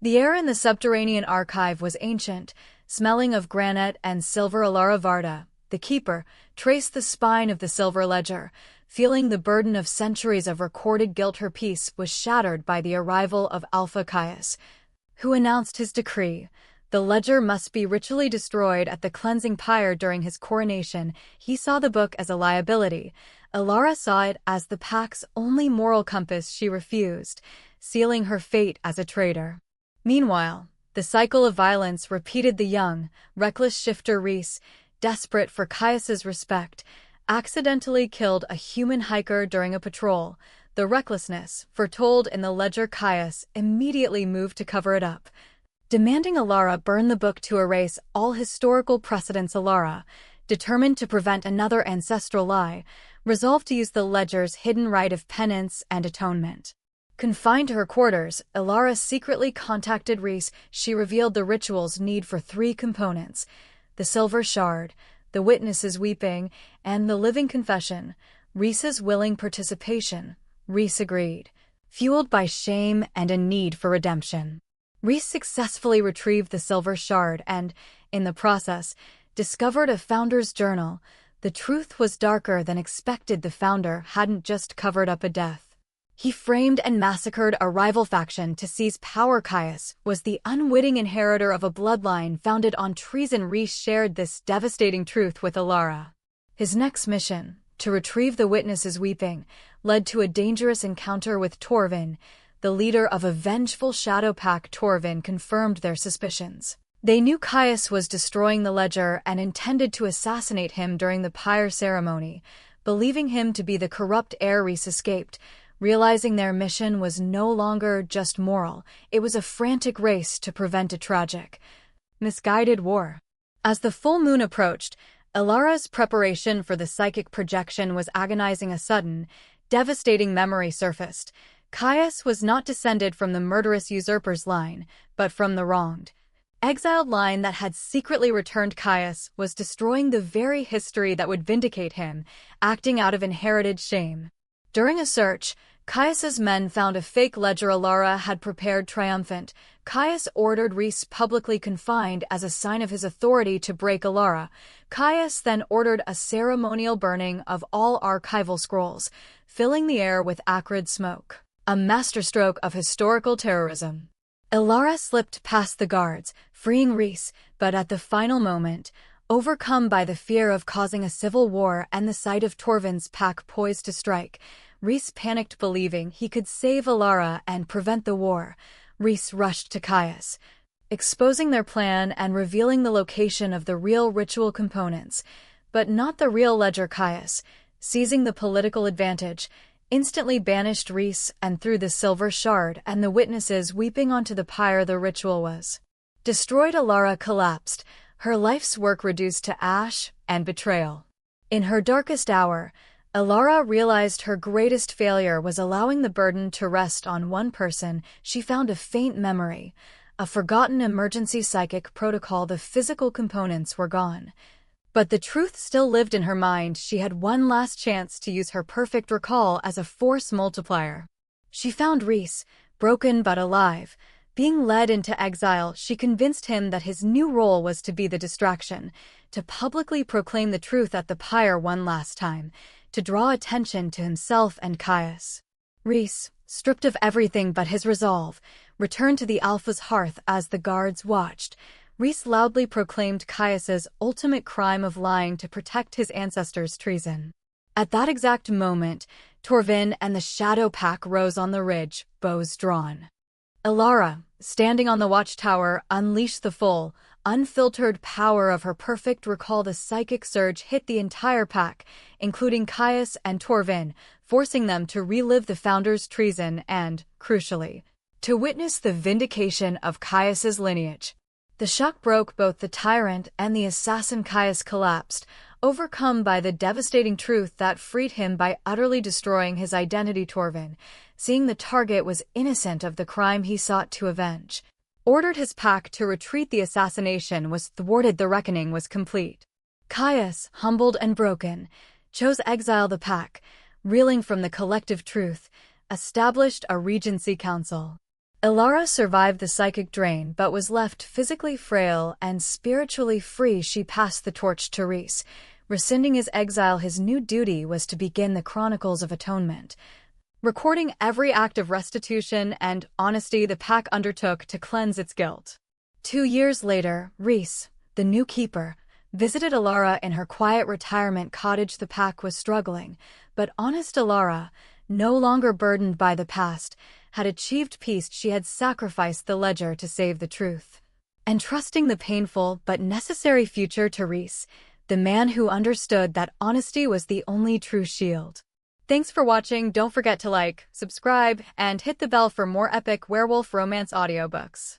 The air in the subterranean archive was ancient, smelling of granite and silver. Alara Varda, the keeper, traced the spine of the silver ledger, feeling the burden of centuries of recorded guilt. Her peace was shattered by the arrival of Alpha Caius, who announced his decree. The ledger must be ritually destroyed at the cleansing pyre during his coronation. He saw the book as a liability. Alara saw it as the pack's only moral compass. She refused, sealing her fate as a traitor. Meanwhile, the cycle of violence repeated. The young, reckless shifter Reese, desperate for Caius's respect, accidentally killed a human hiker during a patrol. The recklessness, foretold in the ledger, Caius immediately moved to cover it up, demanding Alara burn the book to erase all historical precedents. Alara, determined to prevent another ancestral lie, resolved to use the ledger's hidden rite of penance and atonement. Confined to her quarters, Alara secretly contacted Reese. She revealed the ritual's need for 3 components: the silver shard, the witnesses weeping, and the living confession. Reese's willing participation. Reese agreed, fueled by shame and a need for redemption. Reese successfully retrieved the silver shard and, in the process, discovered a founder's journal. The truth was darker than expected. The founder hadn't just covered up a death. He framed and massacred a rival faction to seize power. Caius was the unwitting inheritor of a bloodline founded on treason. Reese shared this devastating truth with Alara. His next mission, to retrieve the witnesses weeping, led to a dangerous encounter with Torvin, the leader of a vengeful shadow pack. Torvin confirmed their suspicions. They knew Caius was destroying the ledger and intended to assassinate him during the pyre ceremony. Believing him to be the corrupt heir, Reese escaped, realizing their mission was no longer just moral. It was a frantic race to prevent a tragic, misguided war. As the full moon approached, Alara's preparation for the psychic projection was agonizing. A sudden, devastating memory surfaced. Caius was not descended from the murderous usurper's line, but from the wronged, exiled line that had secretly returned. Caius was destroying the very history that would vindicate him, acting out of inherited shame. During a search, Caius's men found a fake ledger Alara had prepared. Triumphant, Caius ordered Reese publicly confined as a sign of his authority to break Alara. Caius then ordered a ceremonial burning of all archival scrolls, filling the air with acrid smoke, a masterstroke of historical terrorism. Alara slipped past the guards, freeing Reese, but at the final moment, overcome by the fear of causing a civil war and the sight of Torvin's pack poised to strike, Reese panicked, believing he could save Alara and prevent the war. Reese rushed to Caius, exposing their plan and revealing the location of the real ritual components, but not the real ledger. Caius, seizing the political advantage, instantly banished Reese and threw the silver shard and the witnesses weeping onto the pyre. The ritual was destroyed. Alara collapsed, her life's work reduced to ash and betrayal. In her darkest hour, Alara realized her greatest failure was allowing the burden to rest on one person. She found a faint memory, a forgotten emergency psychic protocol. The physical components were gone, but the truth still lived in her mind. She had one last chance to use her perfect recall as a force multiplier. She found Reese, broken but alive, being led into exile. She convinced him that his new role was to be the distraction, to publicly proclaim the truth at the pyre one last time, to draw attention to himself and Caius. Reese, stripped of everything but his resolve, returned to the Alpha's hearth. As the guards watched, Reese loudly proclaimed Caius's ultimate crime of lying to protect his ancestors' treason. At that exact moment, Torvin and the Shadow Pack rose on the ridge, bows drawn. Alara, standing on the watchtower, unleashed the full, unfiltered power of her perfect recall. The psychic surge hit the entire pack, including Caius and Torvin, forcing them to relive the founder's treason and, crucially, to witness the vindication of Caius's lineage. The shock broke both the tyrant and the assassin. Caius collapsed, overcome by the devastating truth that freed him by utterly destroying his identity. Torvin, seeing the target was innocent of the crime he sought to avenge, ordered his pack to retreat. The assassination was thwarted. The reckoning was complete. Caius, humbled and broken, chose exile. The pack, reeling from the collective truth, established a regency council. Ilara survived the psychic drain but was left physically frail and spiritually free. She passed the torch to Rhys. Rescinding his exile, his new duty was to begin the Chronicles of Atonement. Recording every act of restitution and honesty the pack undertook to cleanse its guilt. 2 years later, Rhys, the new keeper, visited Ilara in her quiet retirement cottage. The pack was struggling, but honest Ilara, no longer burdened by the past, had achieved peace. She had sacrificed the ledger to save the truth. Entrusting the painful but necessary future to Rhys, the man who understood that honesty was the only true shield. Thanks for watching. Don't forget to like, subscribe, and hit the bell for more epic werewolf romance audiobooks.